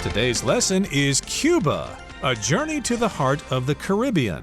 Today's lesson is Cuba, a journey to the heart of the Caribbean.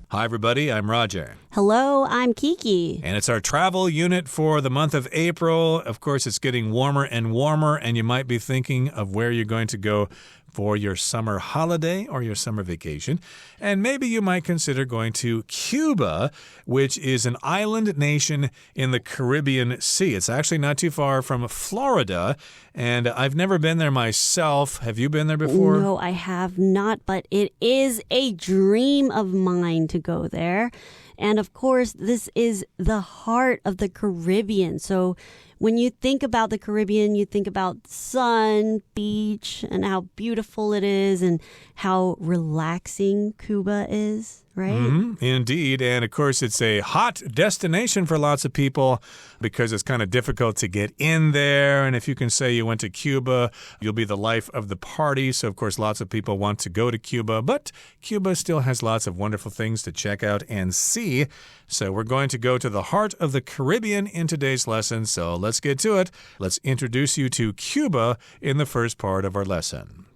Hi, everybody. I'm Roger. Hello, I'm Kiki. And it's our travel unit for the month of April. Of course, it's getting warmer and warmer, and you might be thinking of where you're going to go for your summer holiday or your summer vacation. And maybe you might consider going to Cuba, which is an island nation in the Caribbean Sea. It's actually not too far from Florida, and I've never been there myself. Have you been there before? No, I have not, but it is a dream of mine to go there. And of course, this is the heart of the Caribbean. So when you think about the Caribbean, you think about sun, beach, and how beautiful it is and how relaxing Cuba is, right? Indeed. And of course, it's a hot destination for lots of people because it's kind of difficult to get in there. And if you can say you went to Cuba, you'll be the life of the party. So, of course, lots of people want to go to Cuba. But Cuba still has lots of wonderful things to check out and see. So we're going to go to the heart of the Caribbean in today's lesson. So let's get to it. Let's introduce you to Cuba in the first part of our lesson.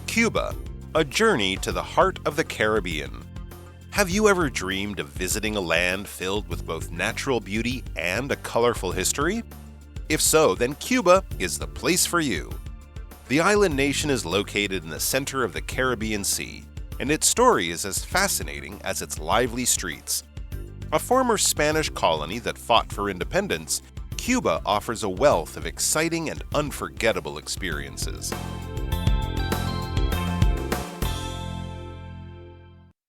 Cuba, a journey to the heart of the Caribbean. Have you ever dreamed of visiting a land filled with both natural beauty and a colorful history? If so, then Cuba is the place for you. The island nation is located in the center of the Caribbean Sea, and its story is as fascinating as its lively streets. A former Spanish colony that fought for independence, Cuba offers a wealth of exciting and unforgettable experiences.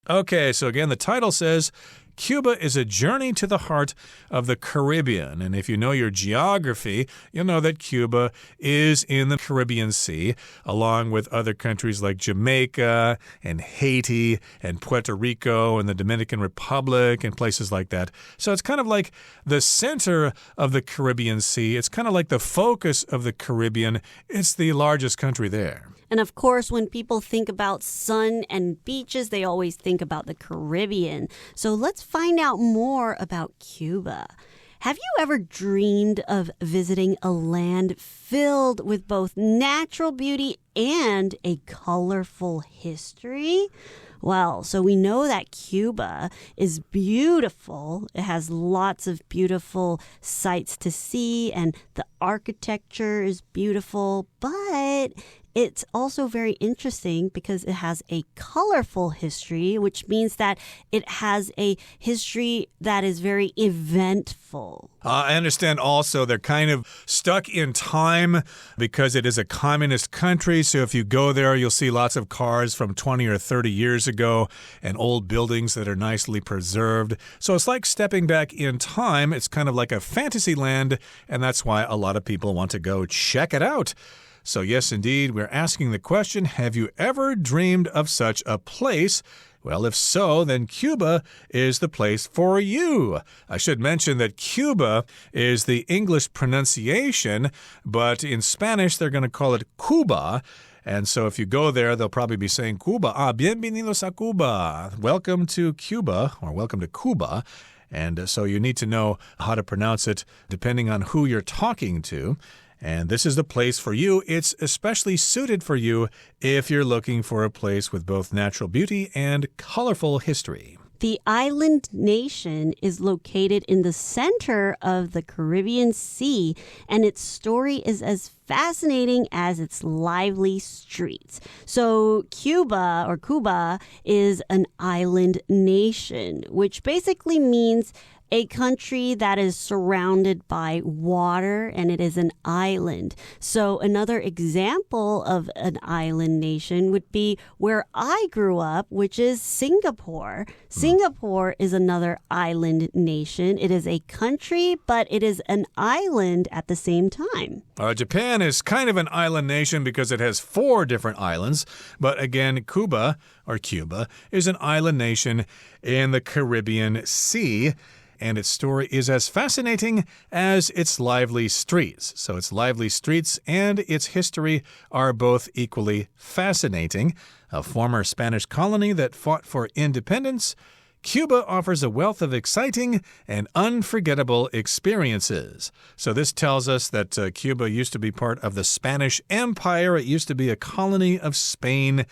Okay, so again, the title says Cuba is a journey to the heart of the Caribbean. And if you know your geography, you'll know that Cuba is in the Caribbean Sea, along with other countries like Jamaica and Haiti and Puerto Rico and the Dominican Republic and places like that. So it's kind of like the center of the Caribbean Sea. It's kind of like the focus of the Caribbean. It's the largest country there. And of course, when people think about sun and beaches, they always think about the Caribbean. So let's find out more about Cuba. Have you ever dreamed of visiting a land filled with both natural beauty and a colorful history? Well, so we know that Cuba is beautiful. It has lots of beautiful sights to see, and the architecture is beautiful, but it's also very interesting because it has a colorful history, which means that it has a history that is very eventful. I understand also they're kind of stuck in time because it is a communist country. So if you go there, you'll see lots of cars from 20 or 30 years ago and old buildings that are nicely preserved. So it's like stepping back in time. It's kind of like a fantasy land, and that's why a lot of people want to go check it out. So yes, indeed, we're asking the question, have you ever dreamed of such a place? Well, if so, then Cuba is the place for you. I should mention that Cuba is the English pronunciation, but in Spanish, they're going to call it Cuba. And so if you go there, they'll probably be saying Cuba. Bienvenidos a Cuba. Welcome to Cuba, or welcome to Cuba. And so you need to know how to pronounce it depending on who you're talking to. And this is the place for you. It's especially suited for you if you're looking for a place with both natural beauty and colorful history. The island nation is located in the center of the Caribbean Sea, and its story is as fascinating as its lively streets. So Cuba is an island nation, which basically means a country that is surrounded by water, and it is an island. So another example of an island nation would be where I grew up, which is Singapore. Singapore is another island nation. It is a country, but it is an island at the same time. Japan is kind of an island nation because it has 4 different islands. But again, Cuba is an island nation in the Caribbean Sea. And its story is as fascinating as its lively streets. So its lively streets and its history are both equally fascinating. A former Spanish colony that fought for independence, Cuba offers a wealth of exciting and unforgettable experiences. So this tells us that Cuba used to be part of the Spanish Empire. It used to be a colony of Spain,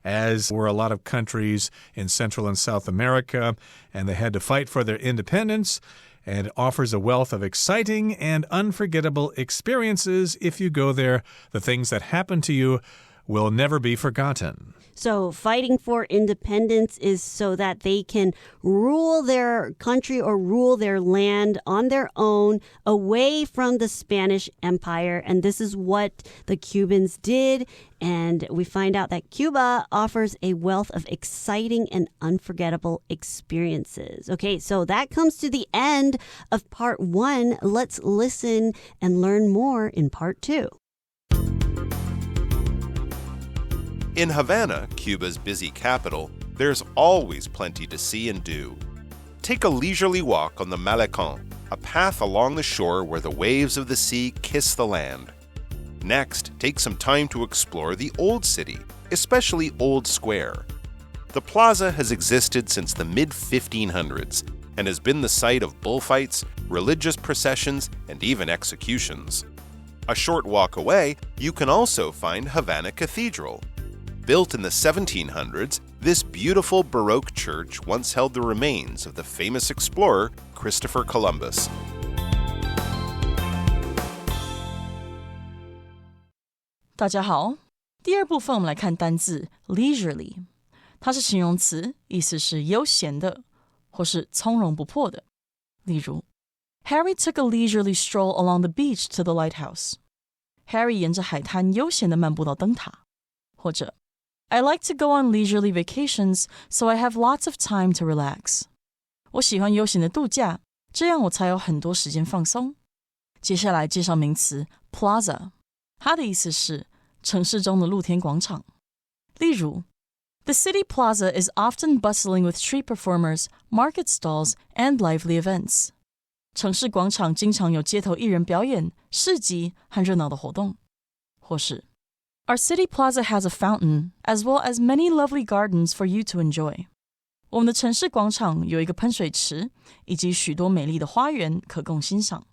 as were a lot of countries in Central and South America, and they had to fight for their independence. And it offers a wealth of exciting and unforgettable experiences. If you go there, the things that happen to you will never be forgotten. So fighting for independence is so that they can rule their country or rule their land on their own away from the Spanish Empire. And this is what the Cubans did. And we find out that Cuba offers a wealth of exciting and unforgettable experiences. Okay, so that comes to the end of part 1. Let's listen and learn more in part 2. In Havana, Cuba's busy capital, there's always plenty to see and do. Take a leisurely walk on the Malecón, a path along the shore where the waves of the sea kiss the land. Next, take some time to explore the Old City, especially Old Square. The plaza has existed since the mid-1500s and has been the site of bullfights, religious processions, and even executions. A short walk away, you can also find Havana Cathedral. Built in the 1700s, this beautiful Baroque church once held the remains of the famous explorer Christopher Columbus. 大家好，第二部分我们来看单字 leisurely， 它是形容词，意思是悠闲的，或是从容不迫的。例如 Harry took a leisurely stroll along the beach to the lighthouse. Harry 沿着海滩悠闲地漫步到灯塔。或者I like to go on leisurely vacations, so I have lots of time to relax. 我喜欢悠闲的度假，这样我才有很多时间放松。接下来介绍名词 plaza， 它的意思是城市中的露天广场。例如 The city plaza is often bustling with street performers, market stalls, and lively events. 城市广场经常有街头艺人表演、市集和热闹的活动。或是Our city plaza has a fountain, as well as many lovely gardens for you to enjoy. 我们的城市广场有一个喷水池，以及许多美丽的花园可供欣赏。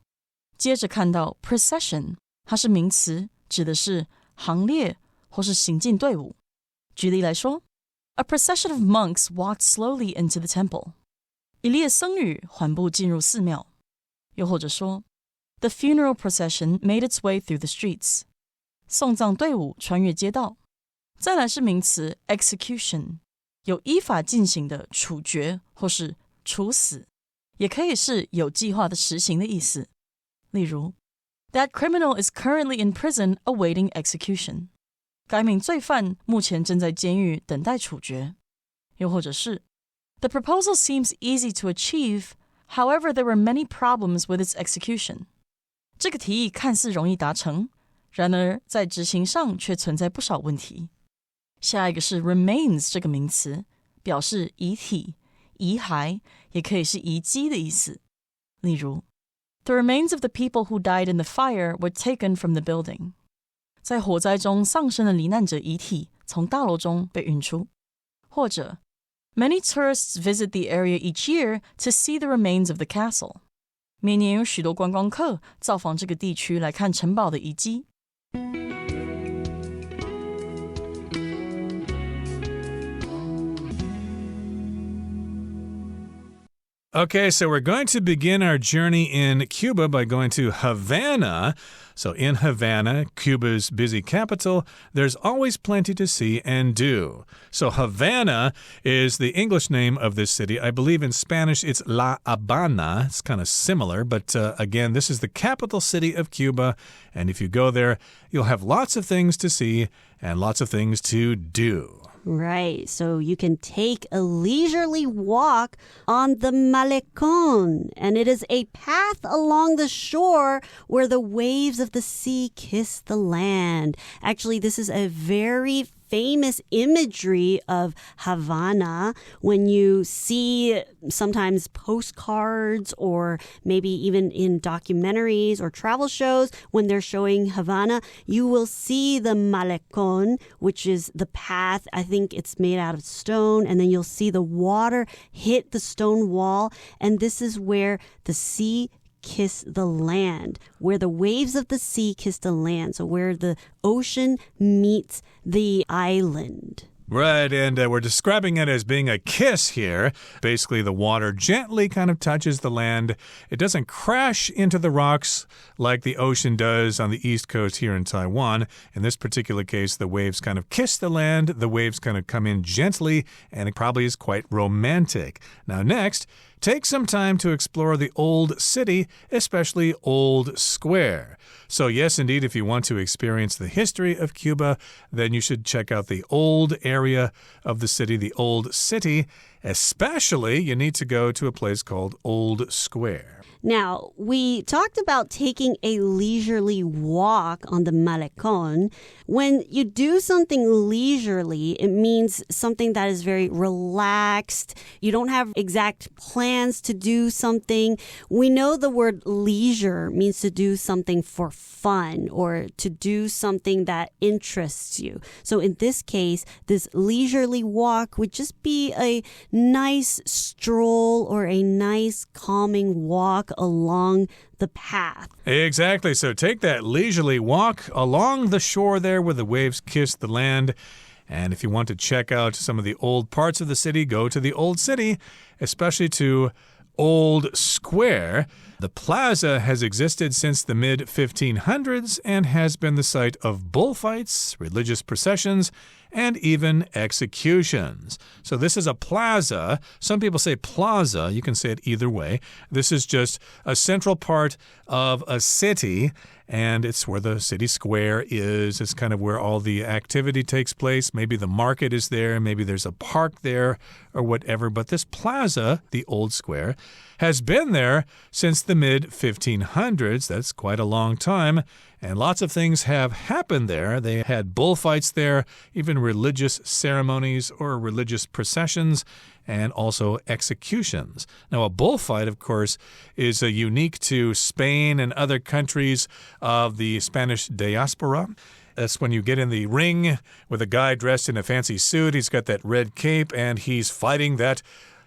接着看到 procession， 它是名词，指的是行列或是行进队伍。举例来说 A procession of monks walked slowly into the temple. 一列僧侣缓步进入寺庙。又或者说 The funeral procession made its way through the streets. 送葬队伍穿越街道。再来是名词 execution， 有依法进行的处决或是处死，也可以是有计划的实行的意思。例如 That criminal is currently in prison awaiting execution. 该名罪犯目前正在监狱等待处决。又或者是 The proposal seems easy to achieve, however there were many problems with its execution. 这个提议看似容易达成，然而在执行上却存在不少问题。下一个是 remains 这个名词，表示遗体、遗骸，也可以是遗迹的意思。例如 The remains of the people who died in the fire were taken from the building. 在火灾中丧生的罹难者遗体从大楼中被运出。或者 Many tourists visit the area each year to see the remains of the castle. 每年有许多观光客造访这个地区来看城堡的遗迹。Okay, so we're going to begin our journey in Cuba by going to Havana. So in Havana, Cuba's busy capital, there's always plenty to see and do. So Havana is the English name of this city. I believe in Spanish it's La Habana. It's kind of similar, but again, this is the capital city of Cuba. And if you go there, you'll have lots of things to see and lots of things to do. Right, so you can take a leisurely walk on the Malecón, and it is a path along the shore where the waves of the sea kiss the land. Actually, this is a very famous imagery of Havana when you see sometimes postcards or maybe even in documentaries or travel shows when they're showing Havana, you will see the malecón, which is the path. I think it's made out of stone, and then you'll see the water hit the stone wall, and this is where the sea kiss the land, where the waves of the sea kiss the land, so where the ocean meets the island. Right, and we're describing it as being a kiss here. Basically, the water gently kind of touches the land. It doesn't crash into the rocks like the ocean does on the east coast here in Taiwan. In this particular case, the waves kind of kiss the land. The waves kind of come in gently, and it probably is quite romantic. Now, next, take some time to explore the old city, especially Old Square. So yes, indeed, if you want to experience the history of Cuba, then you should check out the old area of the city, the old city. Especially, you need to go to a place called Old Square. Now, we talked about taking a leisurely walk on the malecón. When you do something leisurely, it means something that is very relaxed. You don't have exact plans to do something. We know the word leisure means to do something for fun or to do something that interests you. So in this case, this leisurely walk would just be a nice stroll or a nice calming walk along the path. Exactly. So take that leisurely walk along the shore there where the waves kiss the land. And if you want to check out some of the old parts of the city, go to the old city, especially to Old Square. The plaza has existed since the mid-1500s and has been the site of bullfights, religious processions, and even executions. So this is a plaza. Some people say plaza. You can say it either way. This is just a central part of a city, and it's where the city square is. It's kind of where all the activity takes place. Maybe the market is there. Maybe there's a park there or whatever. But this plaza, the Old Square, has been there since the mid-1500s. That's quite a long time. And lots of things have happened there. They had bullfights there, even religious ceremonies or religious processions, and also executions. Now, a bullfight, of course, is unique to Spain and other countries of the Spanish diaspora. That's when you get in the ring with a guy dressed in a fancy suit. He's got that red cape, and he's fighting that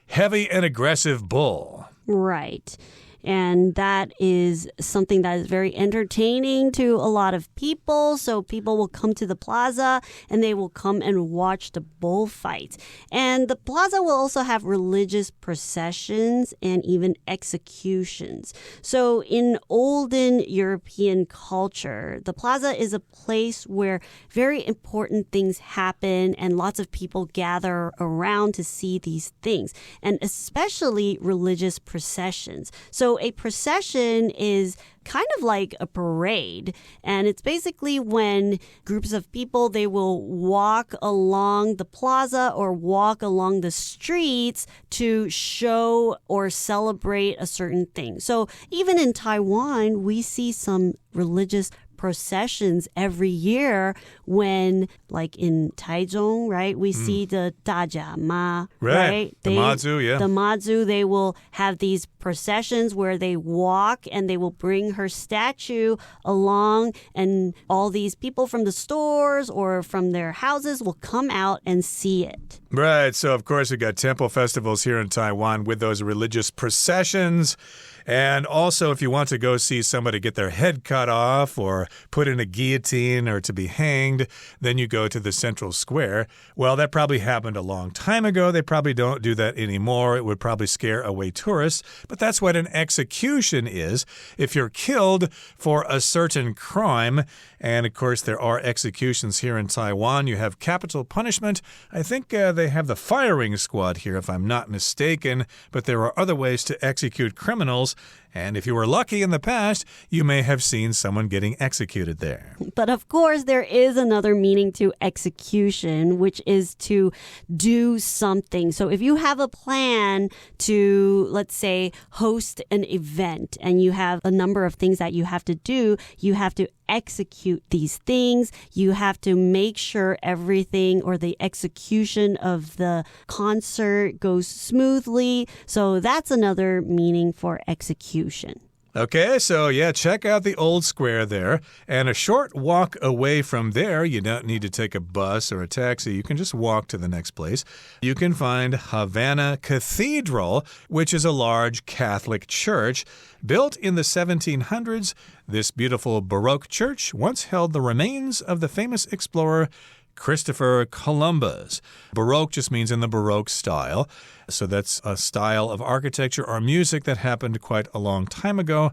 heavy and aggressive bull. Right. And that is something that is very entertaining to a lot of people. So people will come to the plaza and they will come and watch the bullfight. And the plaza will also have religious processions and even executions. So in olden European culture, the plaza is a place where very important things happen and lots of people gather around to see these things, and especially religious processions. So a procession is kind of like a parade, and it's basically when groups of people, they will walk along the plaza or walk along the streets to show or celebrate a certain thing. So even in Taiwan, we see some religious processions every year when, like in Taichung, right, we see the 大甲妈, right? The Mazu, yeah. The Mazu, they will have these processions where they walk and they will bring her statue along, and all these people from the stores or from their houses will come out and see it. Right. So, of course, we got temple festivals here in Taiwan with those religious processions. And also, if you want to go see somebody get their head cut off or put in a guillotine or to be hanged, then you go to the central square. Well, that probably happened a long time ago. They probably don't do that anymore. It would probably scare away tourists. But that's what an execution is. If you're killed for a certain crime, and of course there are executions here in Taiwan, you have capital punishment. I think they have the firing squad here, if I'm not mistaken. But there are other ways to execute criminals. And if you were lucky in the past, you may have seen someone getting executed there. But of course, there is another meaning to execution, which is to do something. So if you have a plan to, let's say, host an event and you have a number of things that you have to do, you have to execute these things. You have to make sure everything or the execution of the concert goes smoothly. So that's another meaning for execution. Okay, so yeah, check out the old square there. And a short walk away from there, you don't need to take a bus or a taxi. You can just walk to the next place. You can find Havana Cathedral, which is a large Catholic church. Built in the 1700s, this beautiful Baroque church once held the remains of the famous explorer Christopher Columbus. Baroque just means in the Baroque style. So that's a style of architecture or music that happened quite a long time ago.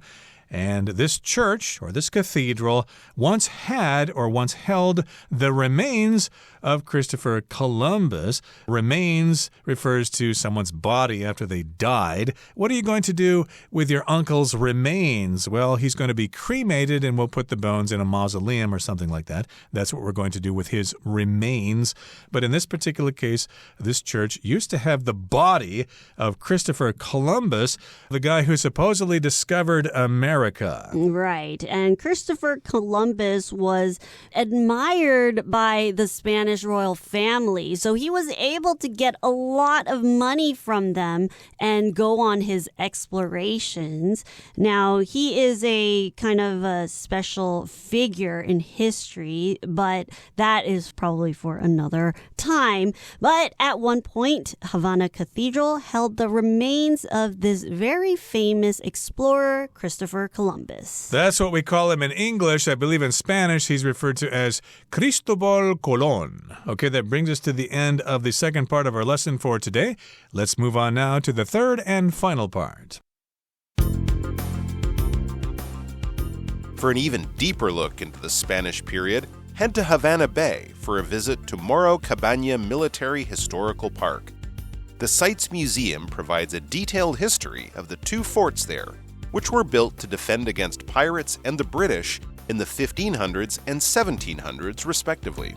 And this church, or this cathedral, once held the remains of Christopher Columbus. Remains refers to someone's body after they died. What are you going to do with your uncle's remains? Well, he's going to be cremated and we'll put the bones in a mausoleum or something like that. That's what we're going to do with his remains. But in this particular case, this church used to have the body of Christopher Columbus, the guy who supposedly discovered America. Right. And Christopher Columbus was admired by the Spanish royal family. So he was able to get a lot of money from them and go on his explorations. Now, he is a kind of a special figure in history, but that is probably for another time. But at one point, Havana Cathedral held the remains of this very famous explorer, Christopher Columbus. That's what we call him in English. I believe in Spanish, he's referred to as Cristobal Colón. Okay, that brings us to the end of the second part of our lesson for today. Let's move on now to the third and final part. For an even deeper look into the Spanish period, head to Havana Bay for a visit to Morro Cabaña Military Historical Park. The site's museum provides a detailed history of the two forts there, which were built to defend against pirates and the British in the 1500s and 1700s, respectively.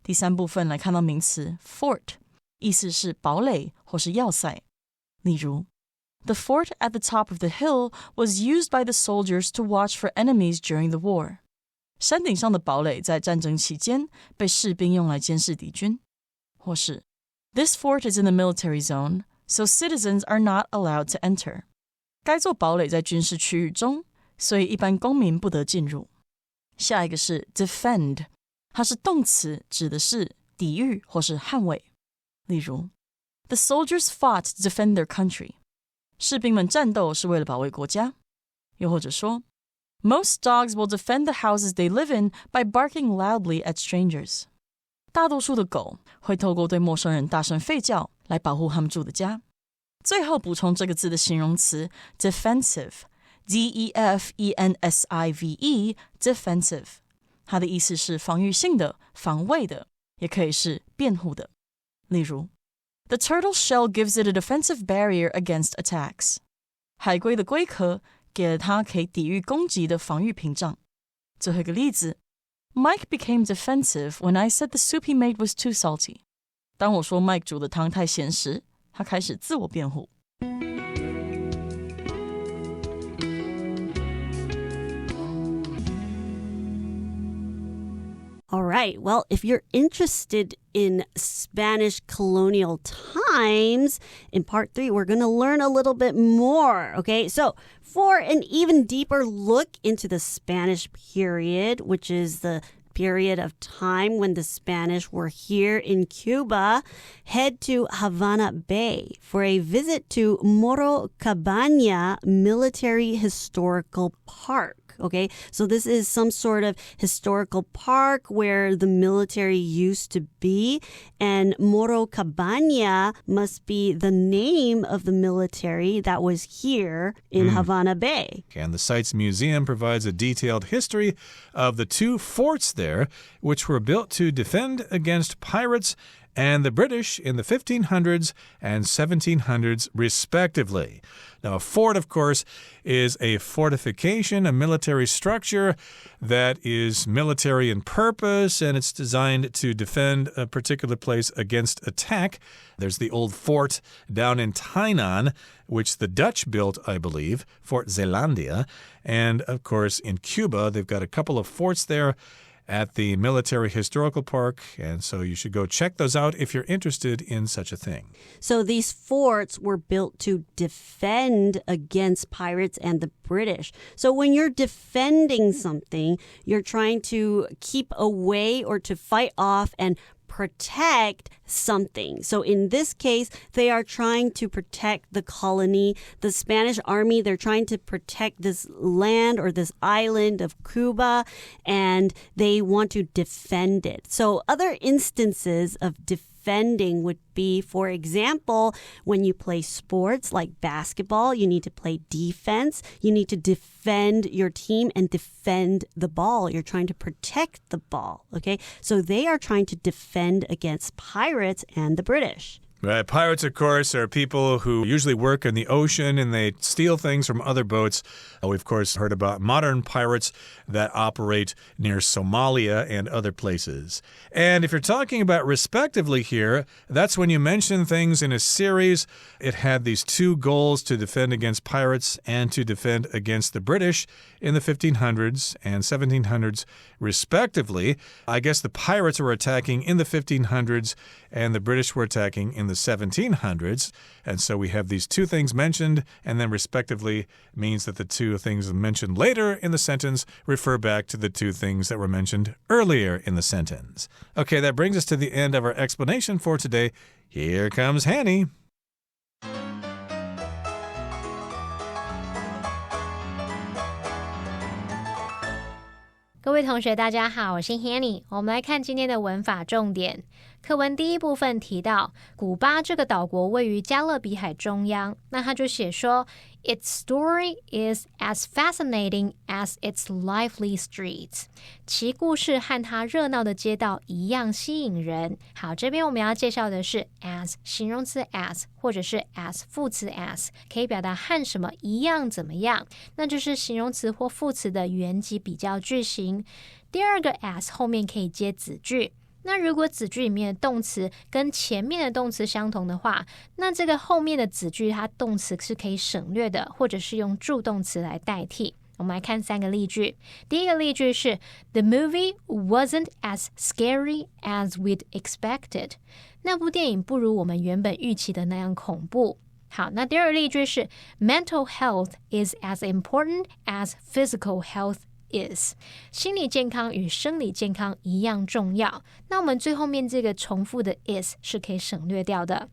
第三部分来看到名词 fort， 意思是堡垒或是要塞。例如 The fort at the top of the hill was used by the soldiers to watch for enemies during the war. 山顶上的堡垒在战争期间被士兵用来监视敌军。或是 This fort is in the military zone, so citizens are not allowed to enter. 该座堡垒在军事区域中，所以一般公民不得进入。下一个是 defend， 它是动词，指的是抵御或是捍卫。例如 The soldiers fought to defend their country. 士兵们战斗是为了保卫国家。又或者说 Most dogs will defend the houses they live in by barking loudly at strangers. 大多数的狗会透过对陌生人大声吠叫来保护他们住的家。最后补充这个字的形容词 defensive, D-E-F-E-N-S-I-V-E, defensive. 它的意思是防御性的、防卫的，也可以是辩护的。例如 The turtle shell gives it a defensive barrier against attacks. 海龟的龟壳给了它可以抵御攻击的防御屏障。最后一个例子 Mike became defensive when I said the soup he made was too salty. 当我说 Mike 煮的汤太咸时，他开始自我辩护。All right. Well, if you're interested in Spanish colonial times, in part 3, we're going to learn a little bit more. Okay. So for an even deeper look into the Spanish period, which is the period of time when the Spanish were here in Cuba, head to Havana Bay for a visit to Morro Cabaña Military Historical Park. Okay, so this is some sort of historical park where the military used to be, and Morro Cabaña must be the name of the military that was here in Havana Bay. And the site's museum provides a detailed history of the two forts there, which were built to defend against pirates and the British in the 1500s and 1700s, respectively. Now, a fort, of course, is a fortification, a military structure that is military in purpose, and it's designed to defend a particular place against attack. There's the old fort down in Tainan, which the Dutch built, I believe, Fort Zeelandia. And, of course, in Cuba, they've got a couple of forts there at the Military Historical Park, and so you should go check those out if you're interested in such a thing. So these forts were built to defend against pirates and the British. So when you're defending something, you're trying to keep away or to fight off and protect something. So in this case, they are trying to protect the colony. The Spanish army, they're trying to protect this land or this island of Cuba, and they want to defend it. So other instances of defending would be, for example, when you play sports like basketball, you need to play defense. You need to defend your team and defend the ball. You're trying to protect the ball, okay? So they are trying to defend against pirates and the British. Right. Pirates, of course, are people who usually work in the ocean and they steal things from other boats. We've, of course, heard about modern pirates that operate near Somalia and other places. And if you're talking about respectively here, that's when you mention things in a series. It had these two goals, to defend against pirates and to defend against the British in the 1500s and 1700s, respectively. I guess the pirates were attacking in the 1500s and the British were attacking in the 1700s. And so we have these two things mentioned, and then respectively means that the two things mentioned later in the sentence refer back to the two things that were mentioned earlier in the sentence. Okay, that brings us to the end of our explanation for today. Here comes Hanny. Hello 各位同学大家好，我是 Hanny。 我们来看今天的文法重点。课文第一部分提到古巴这个岛国位于加勒比海中央，那他就写说 Its story is as fascinating as its lively streets. 其故事和它热闹的街道一样吸引人。好，这边我们要介绍的是 as 形容词 as 或者是 as 副词 as， 可以表达和什么一样怎么样，那就是形容词或副词的原级比较句型。第二个 as 后面可以接子句，那如果子句里面的动词跟前面的动词相同的话，那这个后面的子句它动词是可以省略的，或者是用助动词来代替。我们来看三个例句。第一个例句是 The movie wasn't as scary as we'd expected. 那部电影不如我们原本预期的那样恐怖。好，那第二个例句是 Mental health is as important as physical health is. 心理健康与生理健康一样重要。那我们最后面这个重复的 is 是可以省略掉的。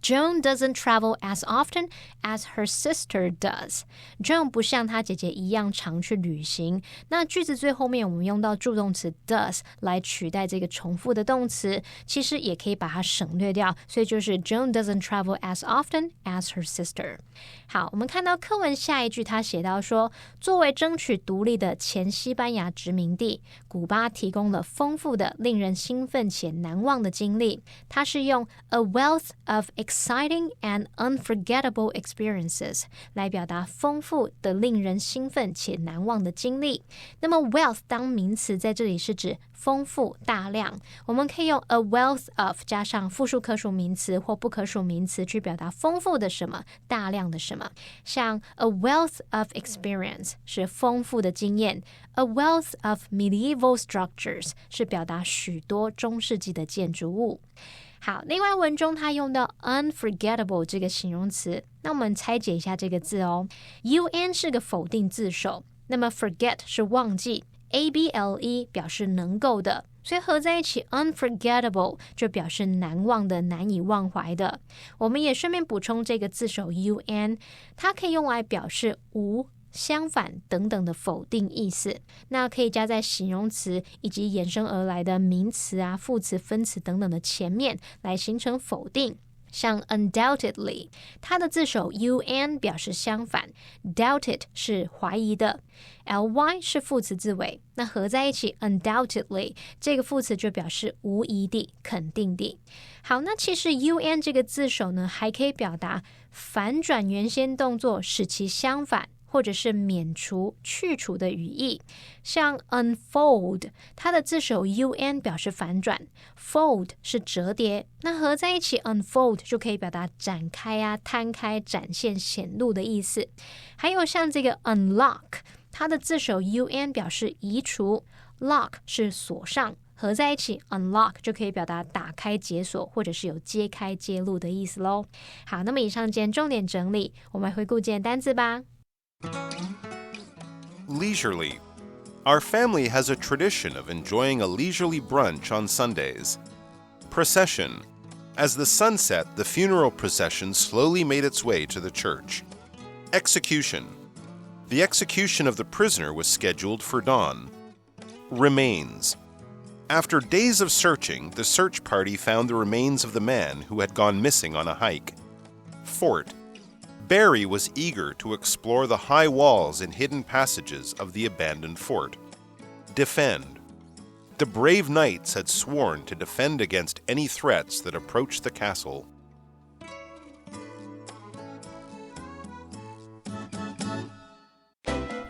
Joan doesn't travel as often as her sister does. Joan 不像她姐姐一样常去旅行。那句子最后面我们用到助动词 does 来取代这个重复的动词，其实也可以把它省略掉，所以就是 Joan doesn't travel as often as her sister. 好，我们看到课文下一句，他写到说，作为争取独立的前西班牙殖民地，古巴提供了丰富的、令人兴奋且难忘的经历。它是用 a wealth of exciting and unforgettable experiences 来表达丰富的、令人兴奋且难忘的经历。那么 wealth 当名词在这里是指丰富、大量，我们可以用 a wealth of 加上复数可数名词或不可数名词去表达丰富的什么、大量的什么。像 a wealth of experience 是丰富的经验， a wealth of medieval structures 是表达许多中世纪的建筑物。好，另外文中它用到 unforgettable 这个形容词，那我们拆解一下这个字哦。un 是个否定字首，那么 forget 是忘记， able 表示能够的，所以合在一起 unforgettable 就表示难忘的、难以忘怀的。我们也顺便补充这个字首 un， 它可以用来表示无、相反等等的否定意思，那可以加在形容词以及衍生而来的名词啊、副词、分词等等的前面来形成否定。像 undoubtedly， 它的字首 un 表示相反 ，doubted 是怀疑的 ，ly 是副词字尾，那合在一起 undoubtedly 这个副词就表示无疑地、肯定地。好，那其实 un 这个字首呢，还可以表达反转原先动作，使其相反。或者是免除、去除的语义，像 unfold， 它的字首 un 表示反转 ，fold 是折叠，那合在一起 unfold 就可以表达展开啊、摊开、展现、显露的意思。还有像这个 unlock， 它的字首 un 表示移除 ，lock 是锁上，合在一起 unlock 就可以表达打开、解锁，或者是有揭开、揭露的意思咯。好，那么以上今天重点整理，我们来回顾今天单字吧。Leisurely. Our family has a tradition of enjoying a leisurely brunch on Sundays. Procession. As the sun set, the funeral procession slowly made its way to the church. Execution. The execution of the prisoner was scheduled for dawn. Remains. After days of searching, the search party found the remains of the man who had gone missing on a hike. Fort. Barry was eager to explore the high walls and hidden passages of the abandoned fort. Defend. The brave knights had sworn to defend against any threats that approached the castle.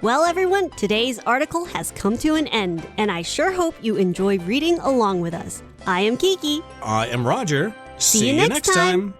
Well, everyone, today's article has come to an end, and I sure hope you enjoy reading along with us. I am Kiki. I am Roger. See you next time.